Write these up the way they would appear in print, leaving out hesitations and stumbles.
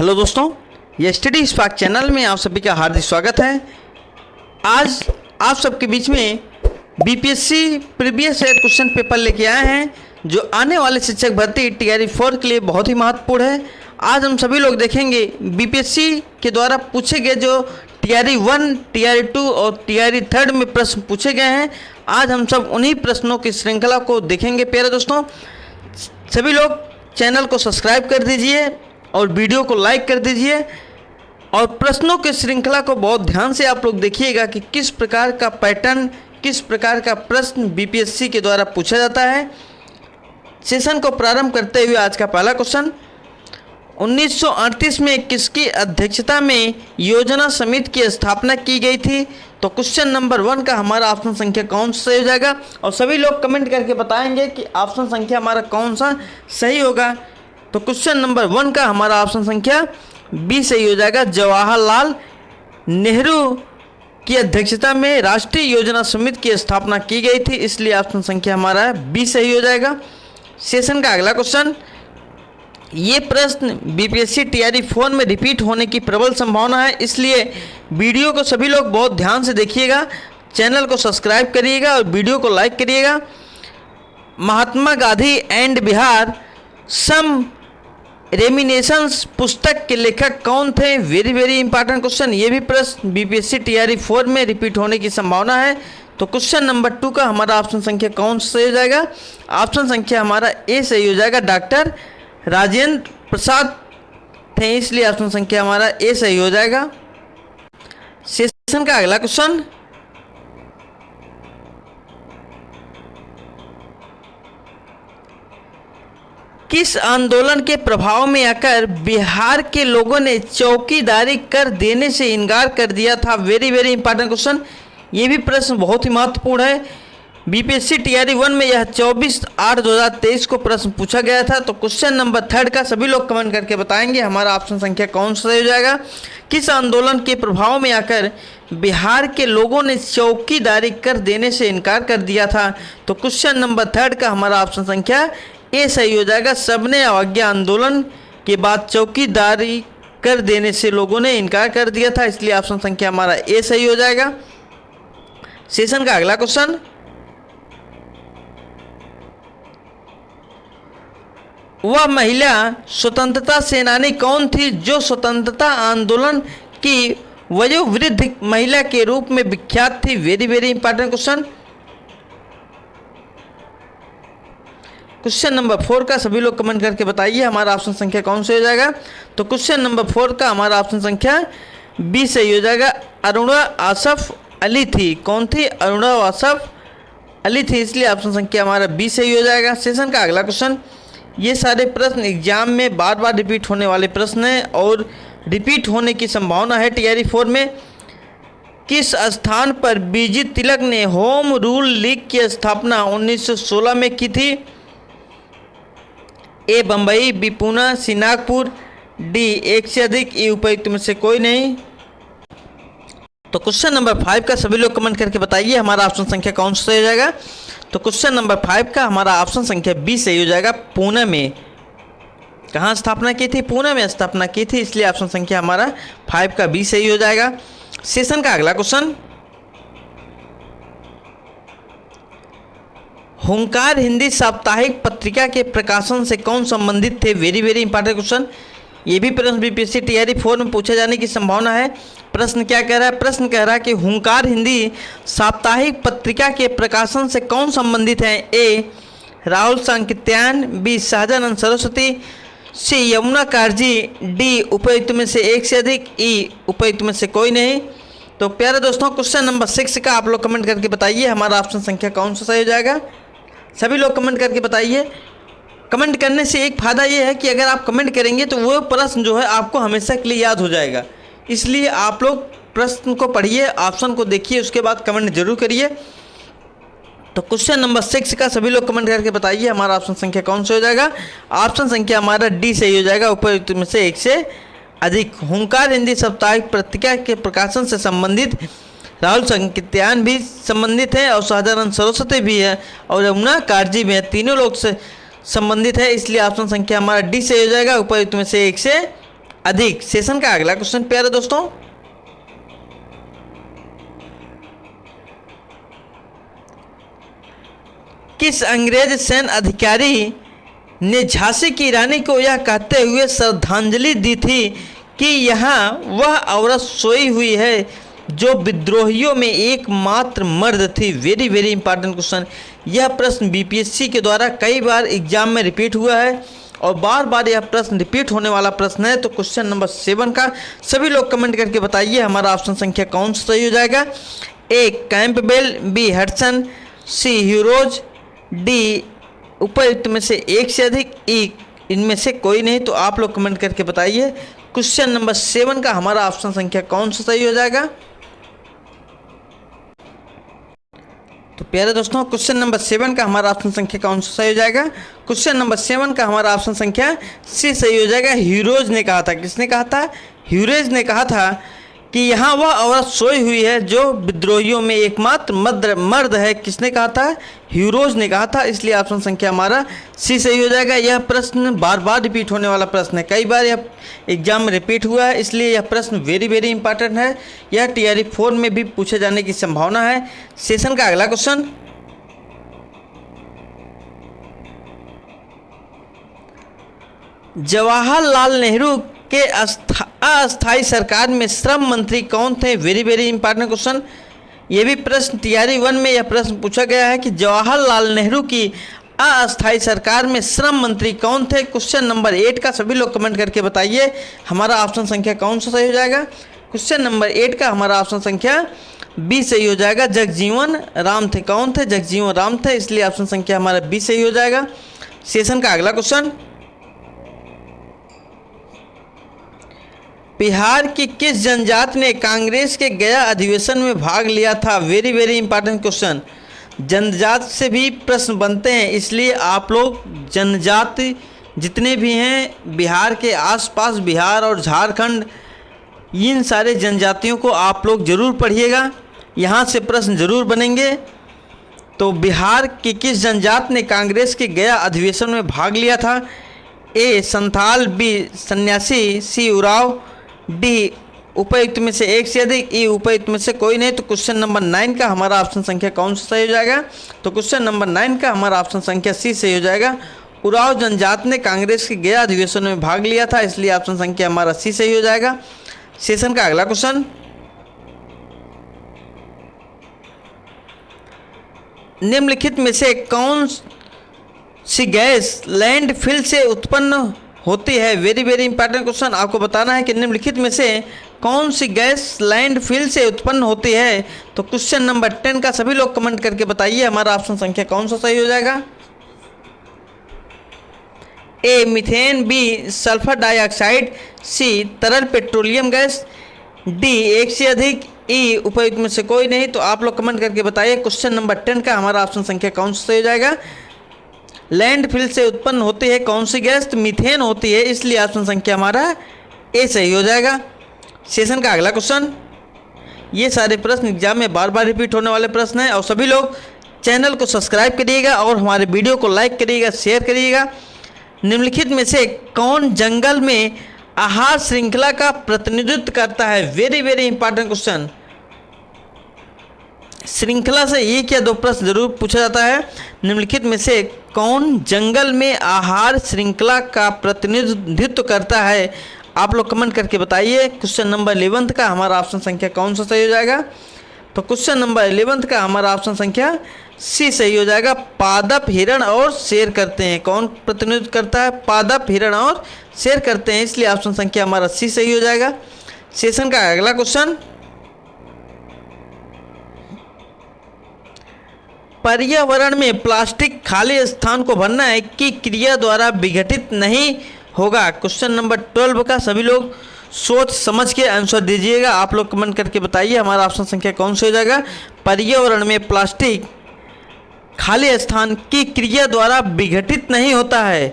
Hello दोस्तों, ये study spark channel में आप सभी का हार्दिक स्वागत है। आज आप सबके बीच में BPSC previous year question paper लेके आए हैं जो आने वाले शिक्षक भर्ती टीआरई 4 के लिए बहुत ही महत्वपूर्ण है। आज हम सभी लोग देखेंगे बीपीएससी के द्वारा पूछे गए जो टीआरई 1, टीआरई 2 और टीआरई 3 में प्रश्न पूछे गए हैं। आज हम सब उन्हीं प्रश्नों की श्रृंखला को देखेंगे। प्यारे दोस्तों, सभी लोग चैनल को सब्सक्राइब कर दीजिए और वीडियो को लाइक कर दीजिए और प्रश्नों की श्रृंखला को बहुत ध्यान से आप लोग देखिएगा कि किस प्रकार का पैटर्न, किस प्रकार का प्रश्न बीपीएससी के द्वारा पूछा जाता है। सेशन को प्रारंभ करते हुए आज का पहला क्वेश्चन, 1938 में किसकी अध्यक्षता में योजना समिति की स्थापना की गई थी? तो क्वेश्चन नंबर 1 का हमारा ऑप्शन संख्या कौन सा हो जाएगा? और सभी लोग कमेंट करके बताएंगे कि ऑप्शन संख्या हमारा कौन सा सही होगा। तो क्वेश्चन नंबर 1 का हमारा ऑप्शन संख्या बी सही हो जाएगा। जवाहरलाल नेहरू की अध्यक्षता में राष्ट्रीय योजना समिति की स्थापना की गई थी, इसलिए ऑप्शन संख्या हमारा बी सही हो जाएगा। सेशन का अगला क्वेश्चन, ये प्रश्न बीपीएससी टीआरई 4 में रिपीट होने की प्रबल संभावना है, इसलिए वीडियो को सभी लोग बहुत ध्यान से देखिएगा, चैनल को सब्सक्राइब करिएगा और वीडियो को लाइक करिएगा। महात्मा गांधी एंड बिहार सम रेमिनेशंस पुस्तक के लेखक कौन थे? Very important question. ये भी प्रश्न बीपीएससी टीआरई 4 में रिपीट होने की संभावना है। तो क्वेश्चन नंबर 2 का हमारा ऑप्शन संख्या कौन सा सही हो जाएगा? ऑप्शन संख्या हमारा ए सही हो जाएगा। डॉक्टर राजेंद्र प्रसाद थे, इसलिए ऑप्शन संख्या हमारा ए सही हो जाएगा। सेशन का अगला क्वेश्चन, किस आंदोलन के प्रभाव में आकर बिहार के लोगों ने चौकीदारी कर देने से इनकार कर दिया था? Very important question. ये भी प्रश्न बहुत ही महत्वपूर्ण है। बीपीएससी टीआरई 1 में यह 24/8/2023 को प्रश्न पूछा गया था। तो क्वेश्चन नंबर 3 का सभी लोग कमेंट करके बताएंगे हमारा ऑप्शन संख्या कौन सा हो जाएगा? किस आंदोलन के प्रभाव में आकर बिहार के लोगों ने चौकीदारी कर देने से इनकार कर दिया था? तो क्वेश्चन नंबर 3 का हमारा ऑप्शन संख्या ए सही हो जाएगा। सबने अवज्ञा आंदोलन के बाद चौकीदारी कर देने से लोगों ने इनकार कर दिया था, इसलिए ऑप्शन संख्या हमारा ए सही हो जाएगा। सेशन का अगला क्वेश्चन, वह महिला स्वतंत्रता सेनानी कौन थी जो स्वतंत्रता आंदोलन की वयोवृद्ध महिला के रूप में विख्यात थी? Very important question. Question number 4 का सभी लोग कमेंट करके बताइए हमारा ऑप्शन संख्या कौन सा हो जाएगा? तो क्वेश्चन नंबर 4 का हमारा ऑप्शन संख्या बी सही हो जाएगा। अरुणा आसफ अली थी। कौन थी? अरुणा आसफ अली थी, इसलिए ऑप्शन संख्या हमारा बी सही हो जाएगा। सेशन का अगला क्वेश्चन, ये सारे प्रश्न एग्जाम में बार रिपीट होने वाले प्रश्न हैं और रिपीट होने की संभावना है टीआरई 4 में। किस स्थान पर बीजी तिलक ने होम रूल लीग की स्थापना 1916 में की थी? ए बम्बई, बी पूना, सी नागपुर, डी एक से अधिक, ई उपयुक्त में से कोई नहीं। तो क्वेश्चन नंबर 5 का सभी लोग कमेंट करके बताइए हमारा ऑप्शन संख्या कौन सा हो जाएगा? तो क्वेश्चन नंबर 5 का हमारा ऑप्शन संख्या बी सही हो जाएगा। पुणे में कहाँ स्थापना की थी? पुणे में स्थापना की थी, इसलिए ऑप्शन संख्या हमारा 5 का बी सही हो जाएगा। सेशन का अगला क्वेश्चन, हुंकार हिंदी साप्ताहिक पत्रिका के प्रकाशन से कौन संबंधित थे? Very important question. ये भी प्रश्न बीपीएससी टीआरई 4 में पूछे जाने की संभावना है। प्रश्न क्या कह रहा है? प्रश्न कह रहा है कि हुंकार हिंदी साप्ताहिक पत्रिका के प्रकाशन से कौन संबंधित है? ए राहुल सांकृत्यायन, बी सहजानंद सरस्वती, सी यमुना काजी, डी उपयुक्त में से एक से अधिक, ई उपयुक्त में से कोई नहीं। तो प्यारे दोस्तों, क्वेश्चन नंबर 6 का आप लोग कमेंट करके बताइए हमारा ऑप्शन संख्या कौन सा सही हो जाएगा? सभी लोग कमेंट करके बताइए। कमेंट करने से एक फ़ायदा ये है कि अगर आप कमेंट करेंगे तो वो प्रश्न जो है आपको हमेशा के लिए याद हो जाएगा, इसलिए आप लोग प्रश्न को पढ़िए, ऑप्शन को देखिए, उसके बाद कमेंट जरूर करिए। तो क्वेश्चन नंबर 6 का सभी लोग कमेंट करके बताइए हमारा ऑप्शन संख्या कौन सा हो जाएगा? ऑप्शन संख्या हमारा डी सही हो जाएगा। उपयुक्त में से एक से अधिक। हुंकार हिंदी साप्ताहिक पत्रिका के प्रकाशन से संबंधित राहुल सांकृत्यायन भी संबंधित है और सहजानंद सरस्वती भी है और यमुना काजी भी है, तीनों लोग से संबंधित है, इसलिए ऑप्शन संख्या हमारा डी से हो जाएगा। उपयुक्त में से एक से अधिक। सेशन का अगला क्वेश्चन प्यारे दोस्तों, किस अंग्रेज सैन्य अधिकारी ने झांसी की रानी को यह कहते हुए श्रद्धांजलि दी थी कि यहाँ वह औरत सोई हुई है जो विद्रोहियों में एकमात्र मर्द थी? Very very important question. यह प्रश्न बीपीएससी के द्वारा कई बार एग्जाम में रिपीट हुआ है और बार बार यह प्रश्न रिपीट होने वाला प्रश्न है। तो क्वेश्चन नंबर 7 का सभी लोग कमेंट करके बताइए हमारा ऑप्शन संख्या कौन सा सही हो जाएगा? ए कैंपबेल, बी हडसन, सी ह्यूरोज, डी उपयुक्त में से एक से अधिक, ई इनमें से कोई नहीं। तो आप लोग कमेंट करके बताइए क्वेश्चन नंबर 7 का हमारा ऑप्शन संख्या कौन सा सही हो जाएगा? तो प्यारे दोस्तों क्वेश्चन नंबर 7 का हमारा ऑप्शन संख्या कौन सा सही हो जाएगा? क्वेश्चन नंबर 7 का हमारा ऑप्शन संख्या सी सही हो जाएगा। ह्यूरोज ने कहा था, किसने कहा था? ह्यूरोज ने कहा था कि यहाँ वह औरत सोई हुई है जो विद्रोहियों में एकमात्र मर्द है। किसने कहा था? ह्यूरोज ने कहा था। इसलिए ऑप्शन संख्या हमारा सी सही हो जाएगा। यह प्रश्न बार बार रिपीट होने वाला प्रश्न है, कई बार यह एग्जाम में रिपीट हुआ है, इसलिए यह प्रश्न वेरी वेरी इंपॉर्टेंट है। यह TRE 4 में भी पूछे जाने की संभावना है। सेशन का अगला क्वेश्चन, जवाहरलाल नेहरू के अस्थायी सरकार में श्रम मंत्री कौन थे? Very very important question. ये भी प्रश्न TRE 1 में यह प्रश्न पूछा गया है कि जवाहरलाल नेहरू की अस्थायी सरकार में श्रम मंत्री कौन थे? क्वेश्चन नंबर 8 का सभी लोग कमेंट करके बताइए हमारा ऑप्शन संख्या कौन सा सही हो जाएगा? क्वेश्चन नंबर 8 का हमारा ऑप्शन संख्या बी सही हो जाएगा। जगजीवन राम थे। कौन थे? जगजीवन राम थे। इसलिए ऑप्शन संख्या हमारा बी सही हो जाएगा। सेशन का अगला क्वेश्चन, बिहार की किस जनजाति ने कांग्रेस के गया अधिवेशन में भाग लिया था? Very very important question. जनजाति से भी प्रश्न बनते हैं, इसलिए आप लोग जनजाति जितने भी हैं बिहार के आसपास, बिहार और झारखंड, इन सारे जनजातियों को आप लोग ज़रूर पढ़िएगा, यहाँ से प्रश्न ज़रूर बनेंगे। तो बिहार की किस जनजाति ने कांग्रेस के गया अधिवेशन में भाग लिया था? ए संथाल, बी सन्यासी, सी उराव, डी उपयुक्त में से एक से अधिक, ई उपयुक्त में से कोई नहीं। तो क्वेश्चन नंबर 9 का हमारा ऑप्शन संख्या कौन सा सही हो जाएगा? तो क्वेश्चन नंबर 9 का हमारा ऑप्शन संख्या सी सही हो जाएगा। उराव जनजाति ने कांग्रेस के गया अधिवेशन में भाग लिया था, इसलिए ऑप्शन संख्या हमारा सी सही हो जाएगा। सेशन का अगला क्वेश्चन, निम्नलिखित में से कौन सी गैस लैंडफिल से उत्पन्न होती है? Very very important question. आपको बताना है कि निम्नलिखित में से कौन सी गैस लैंडफिल से उत्पन्न होती है? तो क्वेश्चन नंबर 10 का सभी लोग कमेंट करके बताइए हमारा ऑप्शन संख्या कौन सा सही हो जाएगा? A methane, B sulphur dioxide, C तरल पेट्रोलियम गैस, डी एक से अधिक, ई उपयुक्त में से कोई नहीं। तो आप लोग कमेंट करके बताइए क्वेश्चन नंबर 10 का हमारा ऑप्शन संख्या कौन सा सही हो जाएगा? लैंडफिल से उत्पन्न होती है कौन सी गैस? तो मीथेन होती है, इसलिए ऑप्शन संख्या हमारा ए सही हो जाएगा। सेशन का अगला क्वेश्चन, ये सारे प्रश्न एग्जाम में बार बार रिपीट होने वाले प्रश्न हैं और सभी लोग चैनल को सब्सक्राइब करिएगा और हमारे वीडियो को लाइक करिएगा, शेयर करिएगा। निम्नलिखित में से कौन जंगल में आहार श्रृंखला का प्रतिनिधित्व करता है? Very very important question. श्रृंखला से ये क्या दो प्रश्न जरूर पूछा जाता है। निम्नलिखित में से कौन जंगल में आहार श्रृंखला का प्रतिनिधित्व करता है? आप लोग कमेंट करके बताइए क्वेश्चन नंबर 11 का हमारा ऑप्शन संख्या कौन सा सही हो जाएगा? तो क्वेश्चन नंबर 11 का हमारा ऑप्शन संख्या सी सही हो जाएगा। पादप, हिरण और शेर करते हैं। कौन प्रतिनिधित्व करता है? पादप, हिरण और शेर करते हैं, इसलिए ऑप्शन संख्या हमारा सी सही हो जाएगा। सेशन का अगला क्वेश्चन, पर्यावरण में प्लास्टिक खाली स्थान को भरना है कि क्रिया द्वारा विघटित नहीं होगा? क्वेश्चन नंबर 12 का सभी लोग सोच समझ के आंसर दीजिएगा। आप लोग कमेंट करके बताइए हमारा ऑप्शन संख्या कौन सा हो जाएगा? पर्यावरण में प्लास्टिक खाली स्थान की क्रिया द्वारा विघटित नहीं होता है।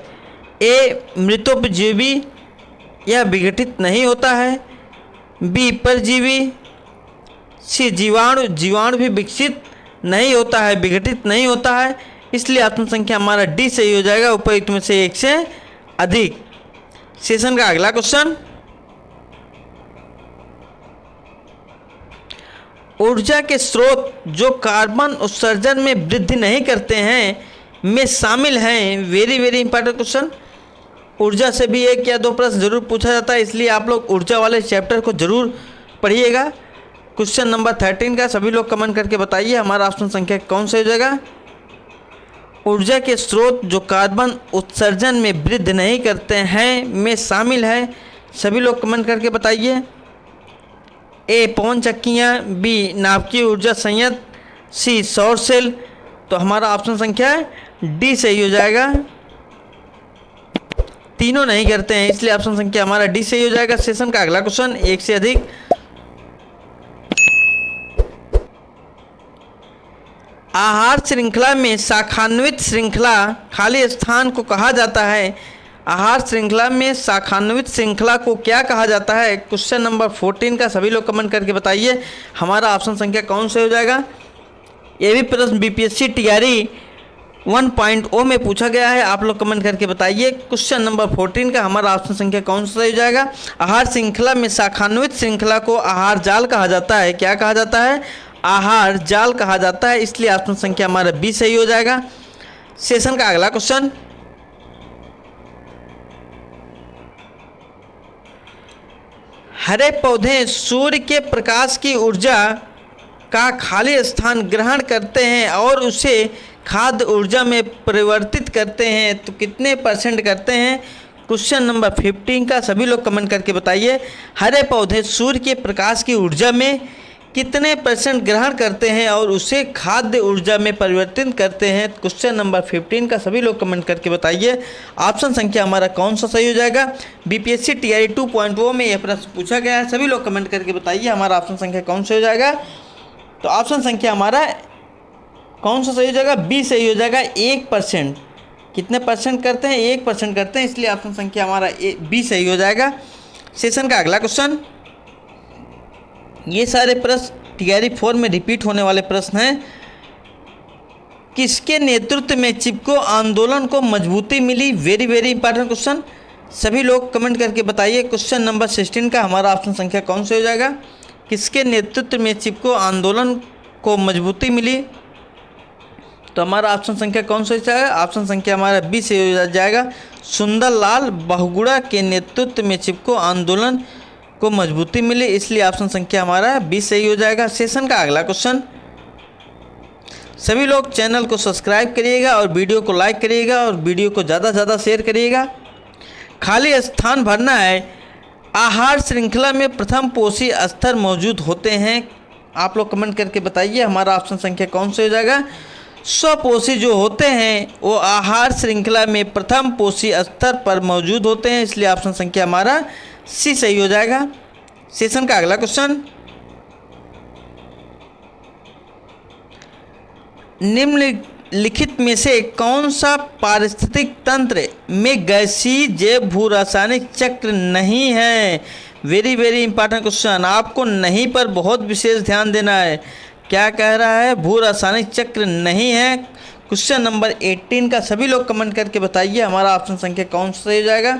ए मृतोपजीवी, यह विघटित नहीं होता है। बी परजीवी, सी जीवाणु, जीवाणु भी विकसित नहीं होता है, विघटित नहीं होता है, इसलिए ऑप्शन संख्या हमारा डी सही हो जाएगा, उपयुक्त में से एक से अधिक। सेशन का अगला क्वेश्चन, ऊर्जा के स्रोत जो कार्बन उत्सर्जन में वृद्धि नहीं करते हैं में शामिल हैं। Very very important question. ऊर्जा से भी 1 या 2 प्रश्न जरूर पूछा जाता है, इसलिए आप लोग ऊर्जा वाले चैप्टर को जरूर पढ़िएगा। क्वेश्चन नंबर 13 का सभी लोग कमेंट करके बताइए हमारा ऑप्शन संख्या कौन सा हो जाएगा। ऊर्जा के स्रोत जो कार्बन उत्सर्जन में वृद्धि नहीं करते हैं में शामिल है। सभी लोग कमेंट करके बताइए। ए पवन चक्कियाँ, बी नाभिकीय ऊर्जा संयंत्र, सी सौर सेल। तो हमारा ऑप्शन संख्या डी सही हो जाएगा। तीनों नहीं करते हैं, इसलिए ऑप्शन संख्या हमारा डी सही हो जाएगा। सेशन का अगला क्वेश्चन, एक से अधिक। आहार श्रृंखला में शाखान्वित श्रृंखला खाली स्थान को कहा जाता है। आहार श्रृंखला में शाखान्वित श्रृंखला को क्या कहा जाता है। क्वेश्चन नंबर 14 का सभी लोग कमेंट करके बताइए हमारा ऑप्शन संख्या कौन सा हो जाएगा। ये भी प्रश्न बीपीएससी टीआरई 1.0 में पूछा गया है, आप लोग कमेंट करके बताइए। क्वेश्चन नंबर 14 का हमारा ऑप्शन संख्या कौन सा हो जाएगा। आहार श्रृंखला में शाखान्वित श्रृंखला को आहार जाल कहा जाता है। क्या कहा जाता है? आहार जाल कहा जाता है, इसलिए ऑप्शन संख्या हमारा बी सही हो जाएगा। सेशन का अगला क्वेश्चन, हरे पौधे सूर्य के प्रकाश की ऊर्जा का खाली स्थान ग्रहण करते हैं और उसे खाद्य ऊर्जा में परिवर्तित करते हैं, तो कितने % करते हैं। क्वेश्चन नंबर 15 का सभी लोग कमेंट करके बताइए हरे पौधे सूर्य के प्रकाश की ऊर्जा में कितने % ग्रहण करते हैं और उसे खाद्य ऊर्जा में परिवर्तित करते हैं। क्वेश्चन नंबर 15 का सभी लोग कमेंट करके बताइए ऑप्शन संख्या हमारा कौन सा सही हो जाएगा। बीपीएससी टीआरई 2.0 में यह प्रश्न पूछा गया है, सभी लोग कमेंट करके बताइए हमारा ऑप्शन संख्या कौन सा हो जाएगा। तो ऑप्शन संख्या हमारा कौन सा सही हो जाएगा, बी सही हो जाएगा। 1% कितने % करते हैं, 1% करते हैं, इसलिए ऑप्शन संख्या हमारा बी सही हो जाएगा। सेशन का अगला क्वेश्चन, ये सारे प्रश्न टीआरई 4 में रिपीट होने वाले प्रश्न हैं। किसके नेतृत्व में चिपको आंदोलन को मजबूती मिली। वेरी वेरी इंपॉर्टेंट क्वेश्चन, सभी लोग कमेंट करके बताइए। क्वेश्चन नंबर 16 का हमारा ऑप्शन संख्या कौन सा हो जाएगा। किसके नेतृत्व में चिपको आंदोलन को मजबूती मिली, तो हमारा ऑप्शन संख्या कौन सा जाएगा। ऑप्शन संख्या हमारा बी से हो जाएगा। सुंदरलाल बहुगुणा के नेतृत्व में चिपको आंदोलन को मजबूती मिली, इसलिए ऑप्शन संख्या हमारा बी सही हो जाएगा। सेशन का अगला क्वेश्चन, सभी लोग चैनल को सब्सक्राइब करिएगा और वीडियो को लाइक करिएगा और वीडियो को ज़्यादा से ज़्यादा शेयर करिएगा। खाली स्थान भरना है। आहार श्रृंखला में प्रथम पोषी स्तर मौजूद होते हैं, आप लोग कमेंट करके बताइए हमारा ऑप्शन संख्या कौन सा हो जाएगा। स्वपोषी जो होते हैं वो आहार श्रृंखला में प्रथम पोषी स्तर पर मौजूद होते हैं, इसलिए ऑप्शन संख्या हमारा सी सही हो जाएगा। सेशन का अगला क्वेश्चन, निम्नलिखित में से कौन सा पारिस्थितिक तंत्र में गैसीय जैव भू रासायनिक चक्र नहीं है। वेरी वेरी इंपॉर्टेंट क्वेश्चन, आपको नहीं पर बहुत विशेष ध्यान देना है। क्या कह रहा है, भू रासायनिक चक्र नहीं है। क्वेश्चन नंबर 18 का सभी लोग कमेंट करके बताइए हमारा ऑप्शन संख्या कौन सा सही हो जाएगा।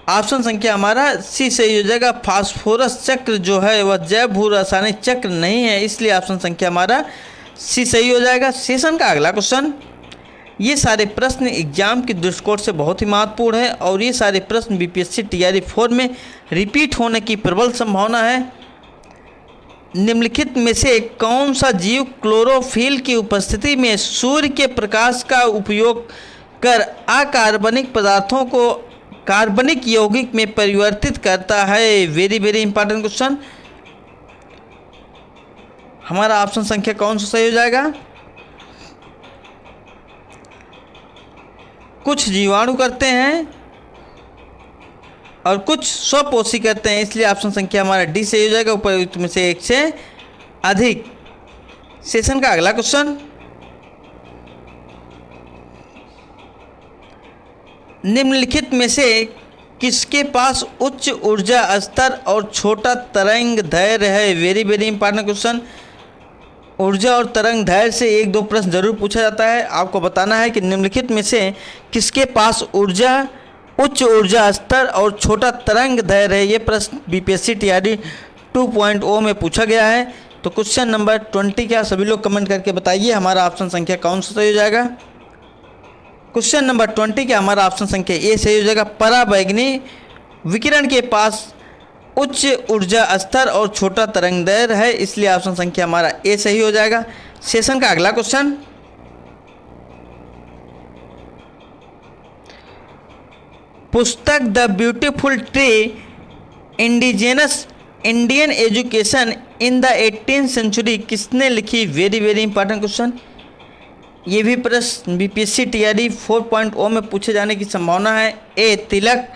ऑप्शन संख्या हमारा सी सही हो जाएगा। फास्फोरस चक्र जो है वह जैव भू रासायनिक चक्र नहीं है, इसलिए ऑप्शन संख्या हमारा सी सही हो जाएगा। सेशन का अगला क्वेश्चन, ये सारे प्रश्न एग्जाम की दृष्टिकोण से बहुत ही महत्वपूर्ण है और ये सारे प्रश्न बीपीएससी टीआरई 4 में रिपीट होने की प्रबल संभावना है। निम्नलिखित में से कौन सा जीव क्लोरोफिल की उपस्थिति में सूर्य के प्रकाश का उपयोग कर अकार्बनिक पदार्थों को कार्बनिक यौगिक में परिवर्तित करता है। वेरी वेरी इंपॉर्टेंट क्वेश्चन, हमारा ऑप्शन संख्या कौन सा सही हो जाएगा। कुछ जीवाणु करते हैं और कुछ स्वपोषी करते हैं, इसलिए ऑप्शन संख्या हमारा डी सही हो जाएगा। उपयुक्त में से 1 से अधिक। सेशन का अगला क्वेश्चन, निम्नलिखित में से किसके पास उच्च ऊर्जा स्तर और छोटा तरंग दैर्घ्य है। वेरी वेरी इंपॉर्टेंट क्वेश्चन, ऊर्जा और तरंग दैर्घ्य से 1-2 प्रश्न जरूर पूछा जाता है। आपको बताना है कि निम्नलिखित में से किसके पास उच्च ऊर्जा स्तर और छोटा तरंग दैर्घ्य है। ये प्रश्न बीपीएससी टीआरई 2.0 में पूछा गया है। तो क्वेश्चन नंबर 20 क्या, सभी लोग कमेंट करके बताइए हमारा ऑप्शन संख्या कौन सा सही हो जाएगा। क्वेश्चन नंबर 20 क्या, हमारा ऑप्शन संख्या ए सही हो जाएगा। पराबैंगनी विकिरण के पास उच्च ऊर्जा स्तर और छोटा तरंग दैर्ध्य है, इसलिए ऑप्शन संख्या हमारा ए सही हो जाएगा। सेशन का अगला क्वेश्चन, पुस्तक the beautiful tree indigenous Indian education in the 18th century किसने लिखी। Very very important question. ये भी प्रश्न बीपीएससी टीआरडी 4.0 में पूछे जाने की संभावना है। ए तिलक,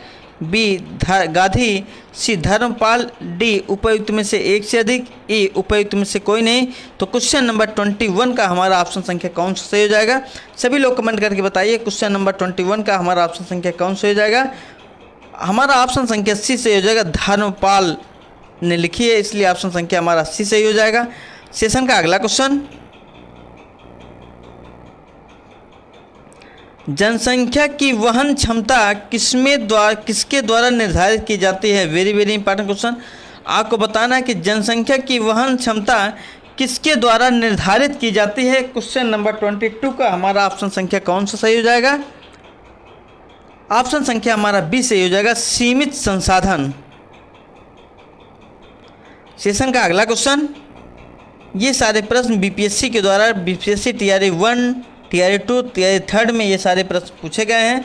बी गांधी, सी धर्मपाल, डी उपयुक्त में से एक से अधिक, ई उपयुक्त में से कोई नहीं। तो क्वेश्चन नंबर 21 का हमारा ऑप्शन संख्या कौन सा सही हो जाएगा। सभी लोग कमेंट करके बताइए क्वेश्चन नंबर 21 का हमारा ऑप्शन संख्या कौन सा हो जाएगा। हमारा ऑप्शन संख्या सी सही हो जाएगा। धर्मपाल ने लिखी है, इसलिए ऑप्शन संख्या हमारा सी सही हो जाएगा। सेशन का अगला क्वेश्चन, जनसंख्या की वहन क्षमता किसके द्वारा निर्धारित की जाती है। Very very important question. आपको बताना है कि जनसंख्या की वहन क्षमता किसके द्वारा निर्धारित की जाती है। क्वेश्चन नंबर 22 का हमारा ऑप्शन संख्या कौन सा सही हो जाएगा। ऑप्शन संख्या हमारा बी सही हो जाएगा, सीमित संसाधन। सेशन का अगला क्वेश्चन, ये सारे प्रश्न बीपीएससी के द्वारा बीपीएससी टीआरडी 1, टीआरडी 2, टीआरडी 3 में ये सारे प्रश्न पूछे गए हैं।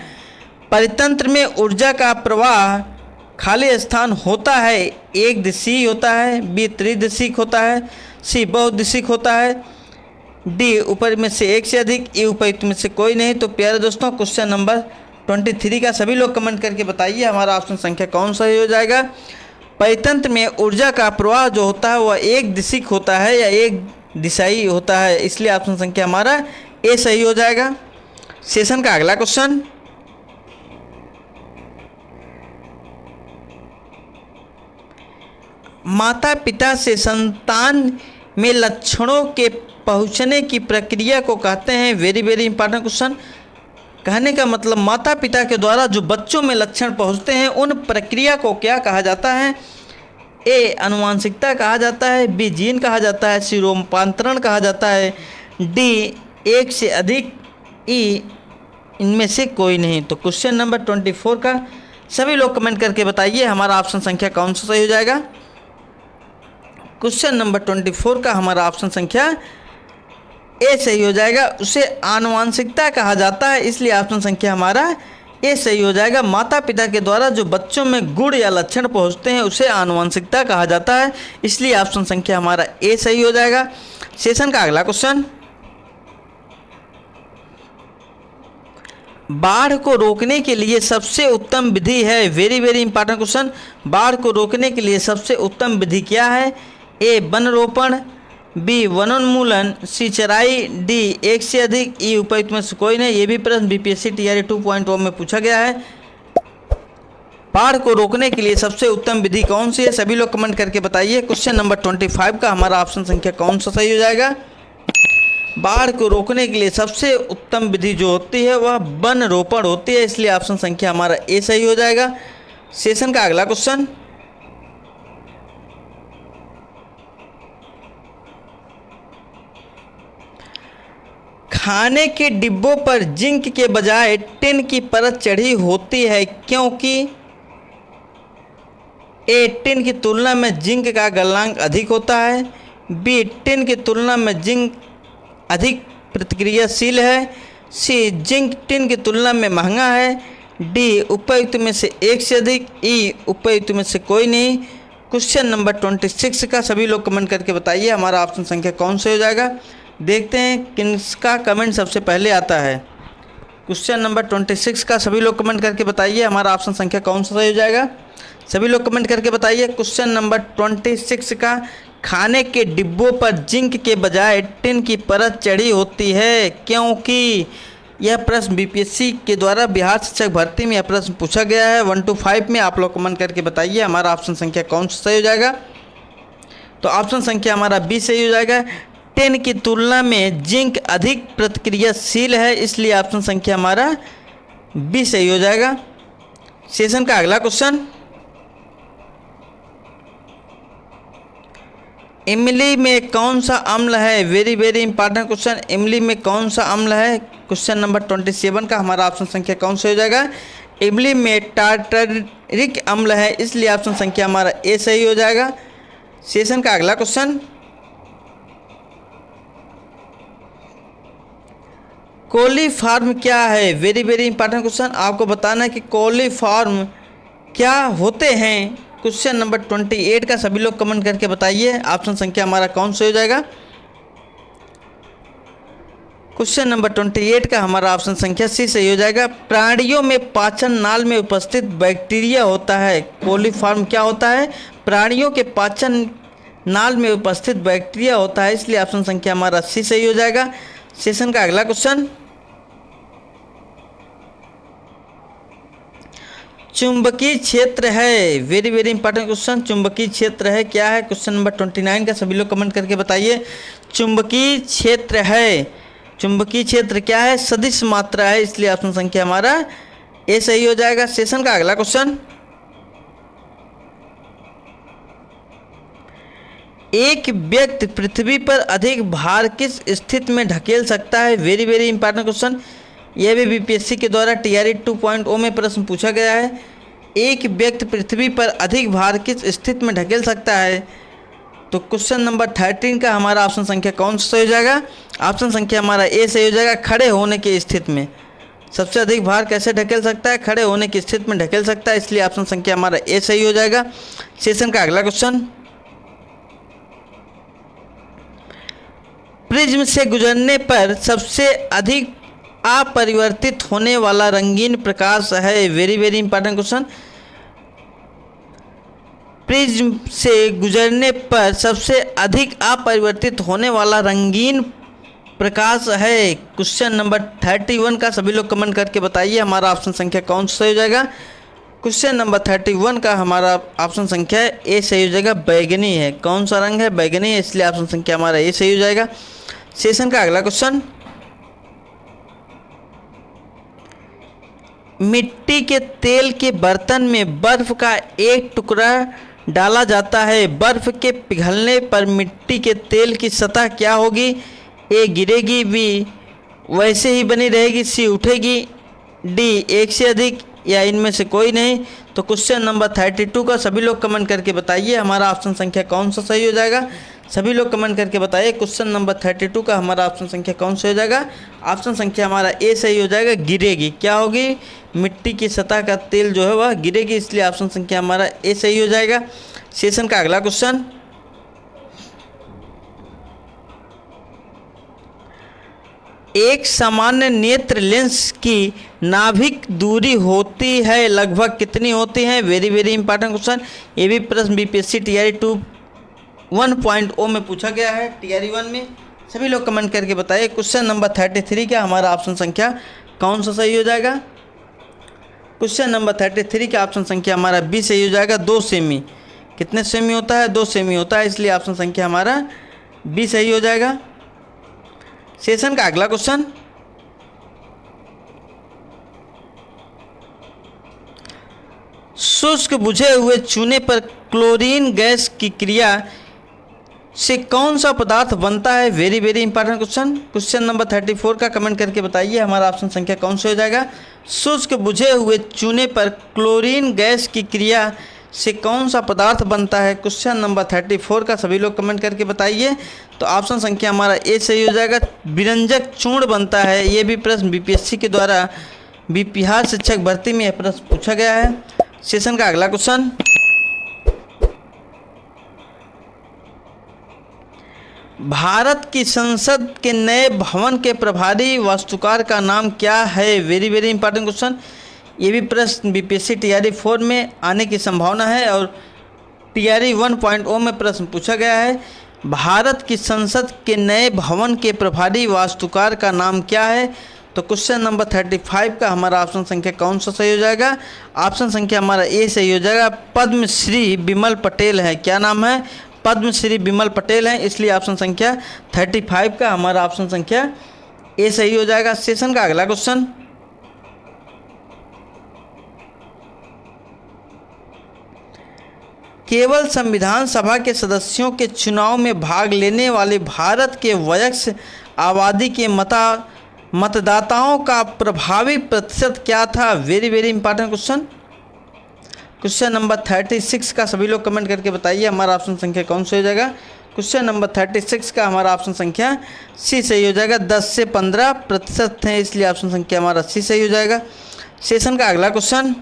परितंत्र में ऊर्जा का प्रवाह खाली स्थान होता है, एक दिशीय होता है, बी त्रिदिशीय होता है, सी बहुदिशीय होता है, डी ऊपर में से एक से अधिक, ई उपयुक्त में से कोई नहीं। तो प्यारे दोस्तों, क्वेश्चन नंबर 23 का सभी लोग कमेंट करके बताइए हमारा ऑप्शन संख्या कौन सा हो जाएगा। परितंत्र में ऊर्जा का प्रवाह जो होता है वह एक दिशीय होता है या एक दिशाई होता है, इसलिए ऑप्शन संख्या हमारा ए सही हो जाएगा। सेशन का अगला क्वेश्चन, माता पिता से संतान में लक्षणों के पहुंचने की प्रक्रिया को कहते हैं। Very very important question. कहने का मतलब माता पिता के द्वारा जो बच्चों में लक्षण पहुंचते हैं उन प्रक्रिया को क्या कहा जाता है। ए आनुवांशिकता कहा जाता है, बी जीन कहा जाता है, सी रूपांतरण कहा जाता है, डी एक से अधिक, ई इनमें से कोई नहीं। तो क्वेश्चन नंबर 24 का सभी लोग कमेंट करके बताइए हमारा ऑप्शन संख्या कौन सा सही हो जाएगा। क्वेश्चन नंबर 24 का हमारा ऑप्शन संख्या ए सही हो जाएगा। उसे आनुवांशिकता कहा जाता है, इसलिए ऑप्शन संख्या हमारा ए सही हो जाएगा। माता पिता के द्वारा जो बच्चों में गुण या लक्षण पहुंचते हैं उसे आनुवांशिकता कहा जाता है, इसलिए ऑप्शन संख्या हमारा ए सही हो जाएगा। सेशन का अगला क्वेश्चन, बाढ़ को रोकने के लिए सबसे उत्तम विधि है। Very very important question. बाढ़ को रोकने के लिए सबसे उत्तम विधि क्या है। ए वन रोपण, बी वनोन्मूलन, सी चराई, डी एक से अधिक, ई उपयुक्त में से कोई नहीं। ये भी प्रश्न बीपीएससी टीआरडी 2.0 में पूछा गया है। बाढ़ को रोकने के लिए सबसे उत्तम विधि कौन सी है, सभी लोग कमेंट करके बताइए। क्वेश्चन नंबर 25 का हमारा ऑप्शन संख्या कौन सा सही हो जाएगा। बाढ़ को रोकने के लिए सबसे उत्तम विधि जो होती है वह वन रोपण होती है, इसलिए ऑप्शन संख्या हमारा ए सही हो जाएगा। सेशन का अगला क्वेश्चन, खाने के डिब्बों पर जिंक के बजाय टिन की परत चढ़ी होती है क्योंकि ए टिन की तुलना में जिंक का गलनांक अधिक होता है, बी टिन की तुलना में जिंक अधिक प्रतिक्रियाशील है, सी जिंक टिन की तुलना में महंगा है, डी उपयुक्त में से एक से अधिक, ई उपयुक्त में से कोई नहीं। क्वेश्चन नंबर 26 का सभी लोग कमेंट करके बताइए हमारा ऑप्शन संख्या कौन सा हो जाएगा। देखते हैं किसका कमेंट सबसे पहले आता है। क्वेश्चन नंबर 26 का सभी लोग कमेंट करके बताइए हमारा ऑप्शन संख्या कौन सा सही हो जाएगा। सभी लोग कमेंट करके बताइए। क्वेश्चन नंबर 26 का, खाने के डिब्बों पर जिंक के बजाय टिन की परत चढ़ी होती है क्योंकि यह प्रश्न बीपीएससी के द्वारा बिहार शिक्षक भर्ती में यह प्रश्न पूछा गया है। 1 to 5 में आप लोग कमेंट करके बताइए हमारा ऑप्शन संख्या कौन सा सही हो जाएगा। तो ऑप्शन संख्या हमारा बी सही हो जाएगा। टिन की तुलना में जिंक अधिक प्रतिक्रियाशील है, इसलिए ऑप्शन संख्या हमारा बी सही हो जाएगा। सेशन का अगला क्वेश्चन, इमली में कौन सा अम्ल है? Very very important question. इमली में कौन सा अम्ल है? क्वेश्चन नंबर 27 का हमारा ऑप्शन संख्या कौन सा हो जाएगा? इमली में टार्टरिक अम्ल है, इसलिए ऑप्शन संख्या हमारा ए सही हो जाएगा। सेशन का अगला क्वेश्चन, कोलीफॉर्म क्या है? Very very important question. आपको बताना है कि कोलीफॉर्म क्या होते हैं। क्वेश्चन नंबर 28 का सभी लोग कमेंट करके बताइए ऑप्शन संख्या हमारा कौन सा हो जाएगा। क्वेश्चन नंबर 28 का हमारा ऑप्शन संख्या सी सही हो जाएगा। प्राणियों में पाचन नाल में उपस्थित बैक्टीरिया होता है। कोलीफॉर्म क्या होता है? प्राणियों के पाचन नाल में उपस्थित बैक्टीरिया होता है, इसलिए ऑप्शन संख्या हमारा सी सही हो जाएगा। सेशन का अगला क्वेश्चन, चुंबकीय क्षेत्र है। Very very important question. चुंबकीय क्षेत्र है क्या है? क्वेश्चन नंबर 29 का सभी लोग कमेंट करके बताइए। चुंबकीय क्षेत्र है, चुंबकीय क्षेत्र क्या है? सदिश मात्रा है, इसलिए ऑप्शन संख्या हमारा ए सही हो जाएगा। सेशन का अगला क्वेश्चन, एक व्यक्ति पृथ्वी पर अधिक भार किस स्थिति में ढकेल सकता है? Very very important question. यह भी बीपीएससी के द्वारा टीआरई 2.0 में प्रश्न पूछा गया है। एक व्यक्ति पृथ्वी पर अधिक भार किस स्थिति में ढकेल सकता है? तो क्वेश्चन नंबर 13 का हमारा ऑप्शन संख्या कौन सा हो जाएगा? ऑप्शन संख्या हमारा ए सही हो जाएगा। खड़े होने की स्थिति में सबसे अधिक भार कैसे ढकेल सकता है? खड़े होने की स्थिति में ढकेल सकता है, इसलिए ऑप्शन संख्या हमारा ए सही हो जाएगा। सेशन का अगला क्वेश्चन, प्रिज्म से गुजरने पर सबसे अधिक अपरिवर्तित होने वाला रंगीन प्रकाश है। Very very important question. Prism से गुजरने पर सबसे अधिक अपरिवर्तित होने वाला रंगीन प्रकाश है। क्वेश्चन नंबर 31 का सभी लोग कमेंट करके बताइए हमारा ऑप्शन संख्या कौन सा हो जाएगा। क्वेश्चन नंबर 31 का हमारा ऑप्शन संख्या ए सही हो जाएगा। बैगनी है, कौन सा रंग है? बैगनी है, इसलिए ऑप्शन संख्या हमारा ए सही हो जाएगा। सेशन का अगला क्वेश्चन, मिट्टी के तेल के बर्तन में बर्फ का एक टुकड़ा डाला जाता है। बर्फ के पिघलने पर मिट्टी के तेल की सतह क्या होगी? ए गिरेगी, बी वैसे ही बनी रहेगी, सी उठेगी, डी एक से अधिक, या इनमें से कोई नहीं। तो क्वेश्चन नंबर 32 का सभी लोग कमेंट करके बताइए हमारा ऑप्शन संख्या कौन सा सही हो जाएगा। सभी लोग कमेंट करके बताइए क्वेश्चन नंबर 32 का हमारा ऑप्शन संख्या कौन सा हो जाएगा। ऑप्शन संख्या हमारा ए सही हो जाएगा। गिरेगी, क्या होगी? मिट्टी की सतह का तेल जो है वह गिरेगी, इसलिए ऑप्शन संख्या हमारा ए सही हो जाएगा। सेशन का अगला क्वेश्चन, एक सामान्य नेत्र लेंस की नाभिक दूरी होती है लगभग कितनी होती है? Very very important question. ये भी प्रश्न बीपीएससी टीआरई 1.0 में पूछा गया है, टीआरई 1 में। सभी लोग कमेंट करके बताइए क्वेश्चन नंबर 33 का हमारा ऑप्शन संख्या कौन सा सही हो जाएगा। क्वेश्चन नंबर 33 का ऑप्शन संख्या हमारा बी सही हो जाएगा। 2 सेमी, कितने सेमी होता है? 2 सेमी होता है, इसलिए ऑप्शन संख्या हमारा बी सही हो जाएगा। सेशन का अगला क्वेश्चन, शुष्क बुझे हुए चूने पर क्लोरीन गैस की क्रिया से कौन सा पदार्थ बनता है? Very very important question. Question number 34 का कमेंट करके बताइए हमारा ऑप्शन संख्या कौन सा हो जाएगा। शुष्क बुझे हुए चूने पर क्लोरीन गैस की क्रिया से कौन सा पदार्थ बनता है? क्वेश्चन नंबर 34 का सभी लोग कमेंट करके बताइए। तो ऑप्शन संख्या हमारा ए सही हो जाएगा। विरंजक चूर्ण बनता है। ये भी प्रश्न बीपीएससी के द्वारा बिहार शिक्षक भर्ती में यह प्रश्न पूछा गया है। सेशन का अगला क्वेश्चन, भारत की संसद के नए भवन के प्रभारी वास्तुकार का नाम क्या है? Very very important question. ये भी प्रश्न बीपीएससी टीआरई 4 में आने की संभावना है और टीआरई 1.0 में प्रश्न पूछा गया है। भारत की संसद के नए भवन के प्रभारी वास्तुकार का नाम क्या है? तो क्वेश्चन नंबर 35 का हमारा ऑप्शन संख्या कौन सा सही हो जाएगा? ऑप्शन संख्या हमारा ए सही हो जाएगा। पद्मश्री बिमल पटेल है। क्या नाम है? पद्मश्री बिमल पटेल हैं, इसलिए ऑप्शन संख्या 35 का हमारा ऑप्शन संख्या ए सही हो जाएगा। सेशन का अगला क्वेश्चन, केवल संविधान सभा के सदस्यों के चुनाव में भाग लेने वाले भारत के वयस्क आबादी के मतदाताओं का प्रभावी प्रतिशत क्या था? Very very important question. Question number 36 का सभी लोग कमेंट करके बताइए हमारा ऑप्शन संख्या कौन सा हो जाएगा। क्वेश्चन नंबर 36 का हमारा ऑप्शन संख्या सी सही हो जाएगा। 10 से 15% थे, इसलिए ऑप्शन संख्या हमारा सी सही हो जाएगा। सेशन का अगला क्वेश्चन,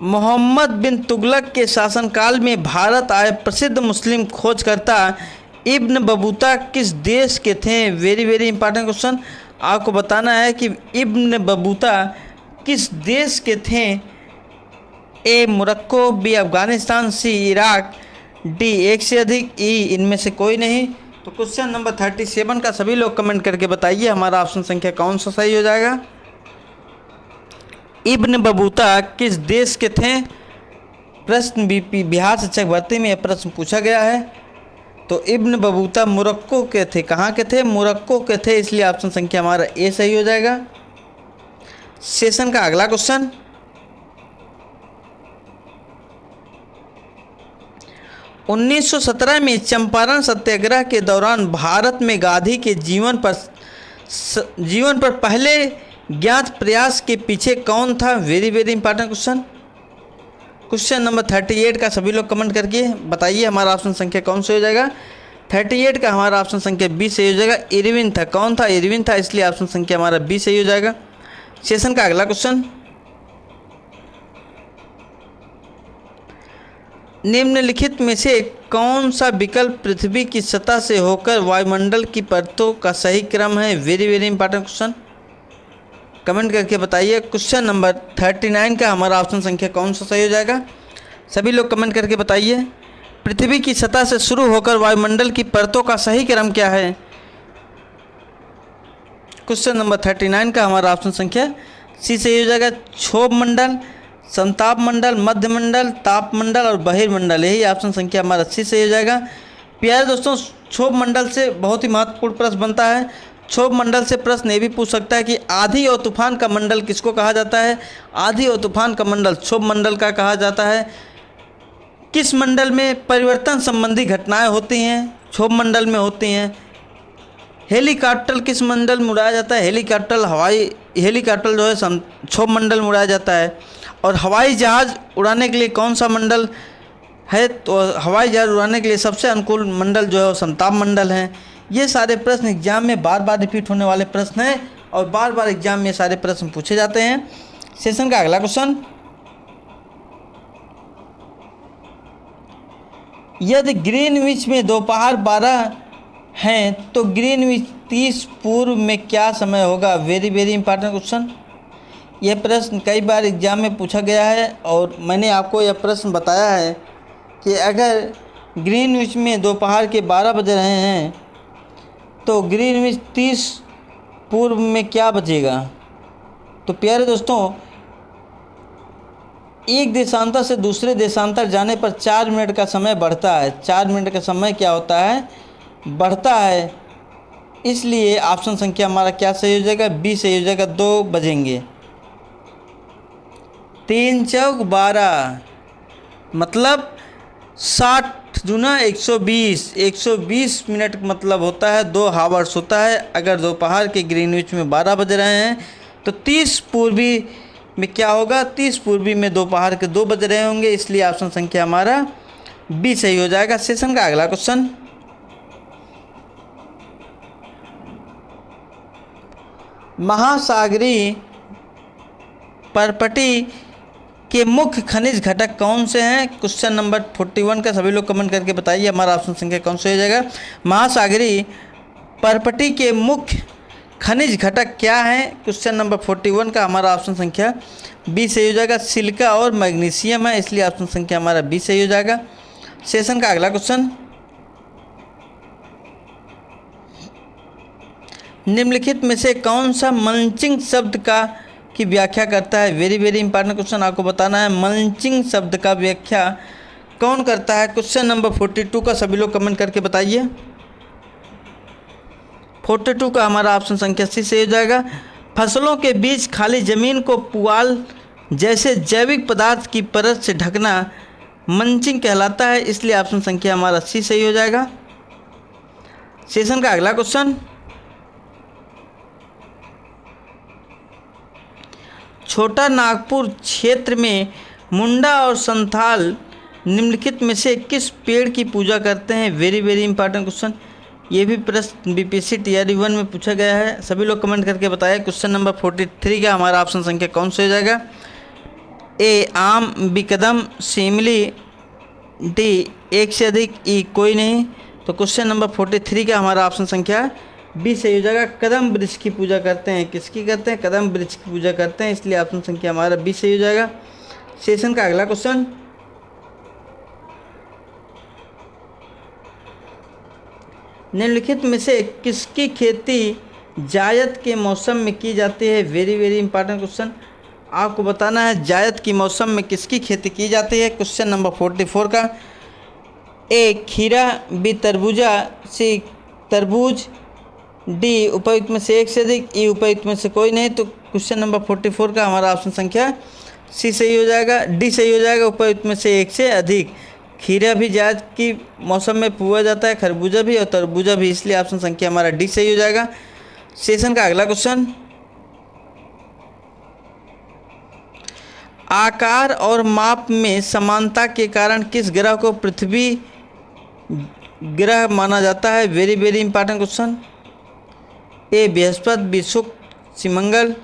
मोहम्मद बिन तुगलक के शासनकाल में भारत आए प्रसिद्ध मुस्लिम खोजकर्ता इब्न बतूता किस देश के थे? Very very important question. आपको बताना है कि इब्न बतूता किस देश के थे। ए मोरक्को, बी अफगानिस्तान, सी इराक, डी एक से अधिक, ई इनमें से कोई नहीं। तो क्वेश्चन नंबर 37 का सभी लोग कमेंट करके बताइए हमारा ऑप्शन संख्या कौन सा सही हो जाएगा। इब्न बतूता किस देश के थे? प्रश्न बिहार शिक्षक भर्ती में यह प्रश्न पूछा गया है। तो इब्न बतूता मोरक्को के थे। कहाँ के थे? मोरक्को के थे, इसलिए ऑप्शन संख्या हमारा ए सही हो जाएगा। सेशन का अगला क्वेश्चन, 1917 में चंपारण सत्याग्रह के दौरान भारत में गांधी के जीवन पर पहले ज्ञात प्रयास के पीछे कौन था? Very very important question. Question number 38 का सभी लोग कमेंट करके बताइए हमारा ऑप्शन संख्या कौन सा हो जाएगा। 38 का हमारा ऑप्शन संख्या बी सही हो जाएगा। इरविन था। कौन था? इरविन था, इसलिए ऑप्शन संख्या हमारा बी सही हो जाएगा। सेशन का अगला क्वेश्चन, निम्नलिखित में से कौन सा विकल्प पृथ्वी की सतह से होकर वायुमंडल की परतों का सही क्रम है? Very very important question, comment करके बताइए। क्वेश्चन नंबर 39 का हमारा ऑप्शन संख्या कौन सा सही हो जाएगा। सभी लोग कमेंट करके बताइए पृथ्वी की सतह से शुरू होकर वायुमंडल की परतों का सही क्रम क्या है। क्वेश्चन नंबर 39 का हमारा ऑप्शन संख्या सी सही हो जाएगा। क्षोभ मंडल, संताप मंडल, मध्य मंडल, ताप मंडल और बहिर्मंडल, यही ऑप्शन संख्या हमारा सी सही हो जाएगा। प्यारे दोस्तों, क्षोभ मंडल से बहुत ही महत्वपूर्ण प्रश्न बनता है। क्षोभ मंडल से प्रश्न ये भी पूछ सकता है कि आंधी और तूफान का मंडल किसको कहा जाता है? आंधी और तूफान का मंडल क्षोभ मंडल का कहा जाता है। किस मंडल में परिवर्तन संबंधी घटनाएं होती हैं? क्षोभ मंडल में होती हैं। हेलीकॉप्टर किस मंडल में उड़ाया जाता है? हेलीकॉप्टर जो है क्षोभ मंडल में उड़ाया जाता है। और हवाई जहाज़ उड़ाने के लिए कौन सा मंडल है? तो हवाई जहाज़ उड़ाने के लिए सबसे अनुकूल मंडल जो है वो संताप मंडल है। ये सारे प्रश्न एग्जाम में बार बार रिपीट होने वाले प्रश्न हैं और बार बार एग्जाम में सारे प्रश्न पूछे जाते हैं। सेशन का अगला क्वेश्चन, यदि ग्रीनविच में दोपहर 12 हैं तो ग्रीनविच 30 पूर्व में क्या समय होगा? Very very important question. यह प्रश्न कई बार एग्जाम में पूछा गया है और मैंने आपको यह प्रश्न बताया है कि अगर ग्रीनविच में दोपहर के 12 बज रहे हैं तो ग्रीनविच 30 पूर्व में क्या बचेगा। तो प्यारे दोस्तों, एक देशांतर से दूसरे देशांतर जाने पर 4 मिनट का समय बढ़ता है। 4 मिनट का समय क्या होता है? बढ़ता है। इसलिए ऑप्शन संख्या हमारा क्या सही हो जाएगा? बी सही हो जाएगा। 2 बजेंगे। 3 चौक 12 मतलब 60 दूना 120। 120 मिनट मतलब होता है 2 हावर्स होता है। अगर दोपहर के ग्रीनविच में 12 बज रहे हैं तो 30 पूर्वी में क्या होगा? 30 पूर्वी में दोपहर के 2 बज रहे होंगे, इसलिए ऑप्शन संख्या हमारा बी सही हो जाएगा। सेशन का अगला क्वेश्चन, महासागरीय परपटी के मुख्य खनिज घटक कौन से हैं? क्वेश्चन नंबर 41 का सभी लोग कमेंट करके बताइए हमारा ऑप्शन संख्या कौन सा हो जाएगा। महासागरीय परपटी के मुख्य खनिज घटक क्या हैं? क्वेश्चन नंबर 41 का हमारा ऑप्शन संख्या बी सही हो जाएगा। सिलिका और मैग्नीशियम है, इसलिए ऑप्शन संख्या हमारा बी सही हो जाएगा। सेशन का अगला क्वेश्चन, निम्नलिखित में से कौन सा मल्चिंग शब्द की व्याख्या करता है? वेरी वेरी इंपॉर्टेंट क्वेश्चन, आपको बताना है मल्चिंग शब्द का व्याख्या कौन करता है। क्वेश्चन नंबर 42 का सभी लोग कमेंट करके बताइए। 42 का हमारा ऑप्शन संख्या सी से हो जाएगा। फसलों के बीच खाली जमीन को पुआल जैसे जैविक पदार्थ की परत से ढकना मंचिंग कहलाता है, इसलिए ऑप्शन संख्या हमारा सी सही हो जाएगा। सेशन का अगला क्वेश्चन, छोटा नागपुर क्षेत्र में मुंडा और संथाल निम्नलिखित में से किस पेड़ की पूजा करते हैं? Very very important question. ये भी प्रश्न बीपीएससी टीआरई 1 में पूछा गया है। सभी लोग कमेंट करके बताएं क्वेश्चन नंबर 43 का हमारा ऑप्शन संख्या कौन सा हो जाएगा? ए आम, बी कदम, सी इमली, डी एक से अधिक, ई कोई नहीं। तो क्वेश्चन नंबर 43 का हमारा ऑप्शन संख्या बी सही हो जाएगा। कदम वृक्ष की पूजा करते हैं, किसकी करते हैं? कदम वृक्ष की पूजा करते हैं, इसलिए ऑप्शन संख्या हमारा बी सही हो जाएगा। सेशन का अगला क्वेश्चन, निम्नलिखित में से किसकी खेती जायद के मौसम में की जाती है? Very very important question. आपको बताना है जायद की मौसम में किसकी खेती की जाती है। क्वेश्चन नंबर 44 का, ए खीरा, बी तरबूजा, सी तरबूज, डी उपयुक्त में से एक से अधिक, ई उपयुक्त में से कोई नहीं। तो क्वेश्चन नंबर 44 का हमारा ऑप्शन संख्या सी सही हो जाएगा, डी सही हो जाएगा, उपयुक्त में से एक से अधिक। खीरा भी जायद की मौसम में बोया जाता है, खरबूजा भी और तरबूजा भी, इसलिए ऑप्शन संख्या हमारा डी सही हो जाएगा। सेशन का अगला क्वेश्चन, आकार और माप में समानता के कारण किस ग्रह को पृथ्वी ग्रह माना जाता है? Very very important question. A Brihaspati, B Shukra, C Mangal,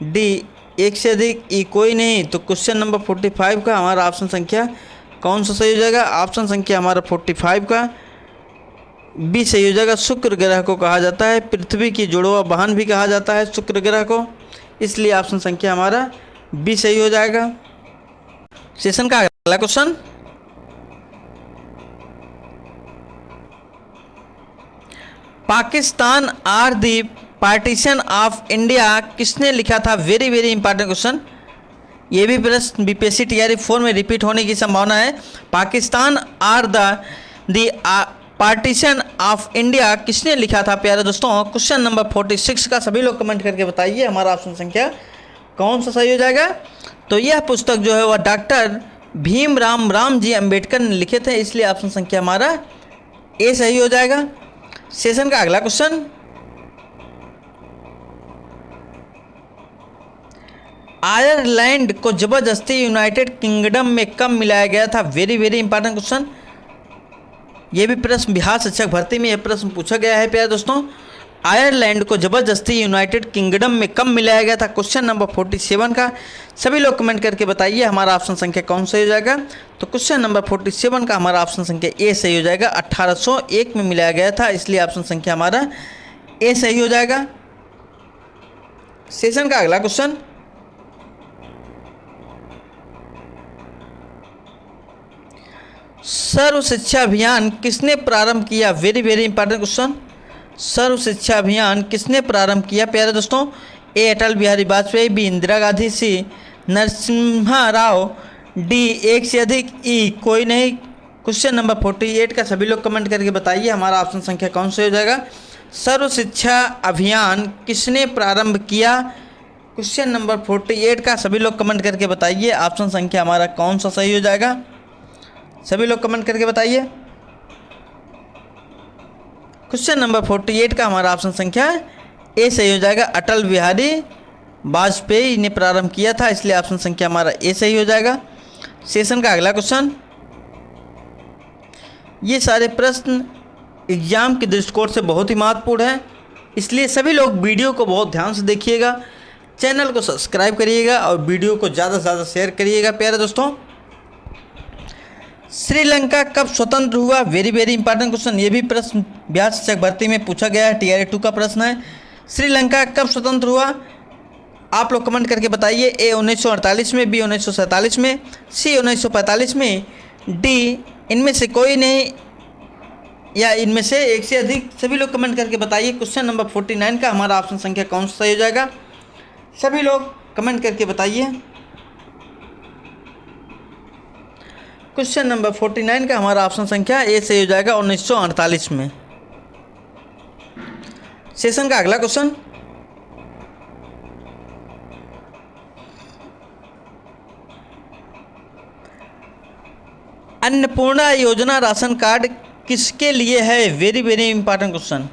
D एक से अधिक, ई कोई नहीं। तो क्वेश्चन नंबर 45 का हमारा ऑप्शन संख्या कौन सा सही हो जाएगा? ऑप्शन संख्या हमारा 45 का बी सही हो जाएगा। शुक्र ग्रह को कहा जाता है, पृथ्वी की जुड़वा बहन भी कहा जाता है शुक्र ग्रह को, इसलिए ऑप्शन संख्या हमारा बी सही हो जाएगा। सेशन का अगला question, Pakistan or the partition of India किसने लिखा था? Very very important question. ये भी प्रश्न बीपीएससी टीआरई 4 में रिपीट होने की संभावना है। Pakistan or the partition of India किसने लिखा था प्यारे दोस्तों? क्वेश्चन नंबर 46 का सभी लोग कमेंट करके बताइए हमारा ऑप्शन संख्या कौन सा सही हो जाएगा। तो यह पुस्तक जो है वह डॉक्टर भीमराव रामजी अंबेडकर ने लिखे थे, इसलिए ऑप्शन संख्या हमारा ए सही हो जाएगा। सेशन का अगला क्वेश्चन, आयरलैंड को जबरदस्ती यूनाइटेड किंगडम में कब मिलाया गया था? Very very important question. ये भी प्रश्न बिहार शिक्षक भर्ती में यह प्रश्न पूछा गया है प्यारे दोस्तों। आयरलैंड को जबरदस्ती यूनाइटेड किंगडम में कब मिलाया गया था? क्वेश्चन नंबर 47 का सभी लोग कमेंट करके बताइए हमारा ऑप्शन संख्या कौन सही हो जाएगा। तो क्वेश्चन नंबर 47 का हमारा ऑप्शन संख्या ए सही हो जाएगा। 1801 में मिलाया गया था, इसलिए ऑप्शन संख्या हमारा ए सही हो जाएगा। सेशन का अगला क्वेश्चन, सर्व शिक्षा अभियान किसने प्रारंभ किया? Very very important question. Sarva Shiksha Abhiyan किसने प्रारंभ किया प्यारे दोस्तों? A Atal Bihari Vajpayee, B Indira Gandhi, C Narasimha Rao, D एक से अधिक, ई कोई नहीं। क्वेश्चन नंबर 48 का सभी लोग कमेंट करके बताइए हमारा ऑप्शन संख्या कौन सा हो जाएगा। सर्व शिक्षा अभियान किसने प्रारंभ किया? क्वेश्चन नंबर 48 का सभी लोग कमेंट करके बताइए ऑप्शन संख्या हमारा कौन सा सही हो जाएगा। सभी लोग कमेंट करके बताइए। क्वेश्चन नंबर 48 का हमारा ऑप्शन संख्या ए सही हो जाएगा। अटल बिहारी वाजपेयी ने प्रारंभ किया था, इसलिए ऑप्शन संख्या हमारा ए सही हो जाएगा। सेशन का अगला क्वेश्चन, ये सारे प्रश्न एग्जाम के दृष्टिकोण से बहुत ही महत्वपूर्ण है, इसलिए सभी लोग वीडियो को बहुत ध्यान से देखिएगा, चैनल को सब्सक्राइब करिएगा और वीडियो को ज़्यादा से ज़्यादा शेयर करिएगा प्यारे दोस्तों। श्रीलंका कब स्वतंत्र हुआ? Very very important question. ये भी प्रश्न बिहार शिक्षक भर्ती में पूछा गया है, टीआरई 2 का प्रश्न है। श्रीलंका कब स्वतंत्र हुआ? आप लोग कमेंट करके बताइए। ए 1948 में, बी 1947 में, सी 1945 में, डी इनमें से कोई नहीं या इनमें से एक से अधिक। सभी लोग कमेंट करके बताइए। क्वेश्चन नंबर 49 का हमारा ऑप्शन संख्या कौन सा सही हो जाएगा? सभी लोग कमेंट करके बताइए। क्वेश्चन नंबर 49 का हमारा ऑप्शन संख्या ए सही हो जाएगा 1948 में। सेशन का अगला क्वेश्चन, अन्नपूर्णा योजना राशन कार्ड किसके लिए है? Very very important question.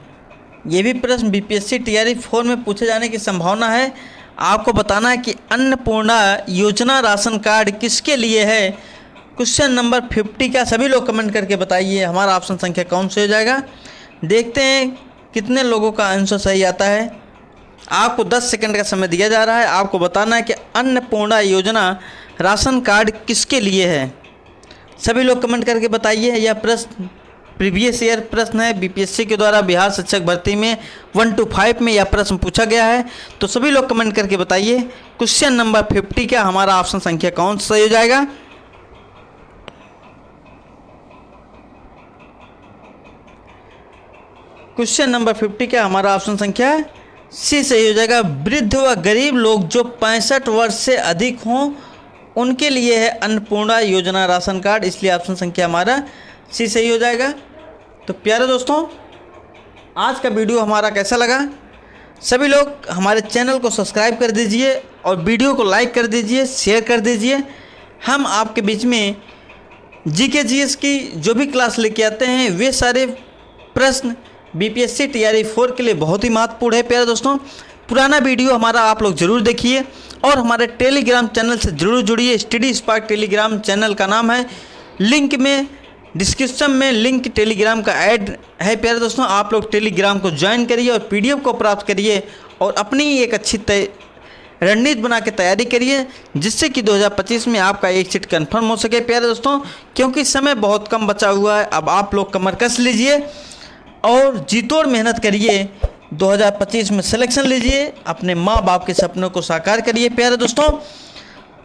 ये भी प्रश्न बीपीएससी टीआरई 4 में पूछे जाने की संभावना है। आपको बताना है कि अन्नपूर्णा योजना राशन कार्ड किसके लिए है। क्वेश्चन नंबर 50 का सभी लोग कमेंट करके बताइए हमारा ऑप्शन संख्या कौन से हो जाएगा। देखते हैं कितने लोगों का आंसर सही आता है। आपको 10 सेकंड का समय दिया जा रहा है। आपको बताना है कि अन्नपूर्णा योजना राशन कार्ड किसके लिए है। सभी लोग कमेंट करके बताइए। यह प्रश्न प्रीवियस ईयर प्रश्न है। बीपीएससी के द्वारा बिहार शिक्षक भर्ती में 1 to 5 में यह प्रश्न पूछा गया है। तो सभी लोग कमेंट करके बताइए क्वेश्चन नंबर 50 का हमारा ऑप्शन संख्या कौन सा सही हो जाएगा। क्वेश्चन नंबर 50 का हमारा ऑप्शन संख्या सी सही हो जाएगा। वृद्ध व गरीब लोग जो 65 वर्ष से अधिक हों उनके लिए है अन्नपूर्णा योजना राशन कार्ड, इसलिए ऑप्शन संख्या हमारा सी सही हो जाएगा। तो प्यारे दोस्तों, आज का वीडियो हमारा कैसा लगा? सभी लोग हमारे चैनल को सब्सक्राइब कर दीजिए और वीडियो को लाइक कर दीजिए, शेयर कर दीजिए। हम आपके बीच में जीके जीएस की जो भी क्लास लेके आते हैं वे सारे प्रश्न बीपीएससी टीआरई 4 के लिए बहुत ही महत्वपूर्ण है। प्यारे दोस्तों, पुराना वीडियो हमारा आप लोग ज़रूर देखिए और हमारे टेलीग्राम चैनल से ज़रूर जुड़िए। स्टडी स्पार्क टेलीग्राम चैनल का नाम है। लिंक में डिस्क्रिप्शन में लिंक टेलीग्राम का ऐड है। प्यारे दोस्तों, आप लोग टेलीग्राम को ज्वाइन करिए और पीडीएफ को प्राप्त करिए और अपनी एक अच्छी रणनीति बना के तैयारी करिए, जिससे कि 2025 में आपका एक सीट कंफर्म हो सके। प्यारे दोस्तों, क्योंकि समय बहुत कम बचा हुआ है, अब आप लोग कमर कस लीजिए और जीतोड़ मेहनत करिए। 2025 में सिलेक्शन लीजिए, अपने माँ बाप के सपनों को साकार करिए। प्यारे दोस्तों,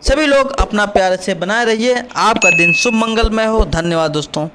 सभी लोग अपना प्यार से बनाए रहिए। आपका दिन शुभ मंगलमय हो। धन्यवाद दोस्तों।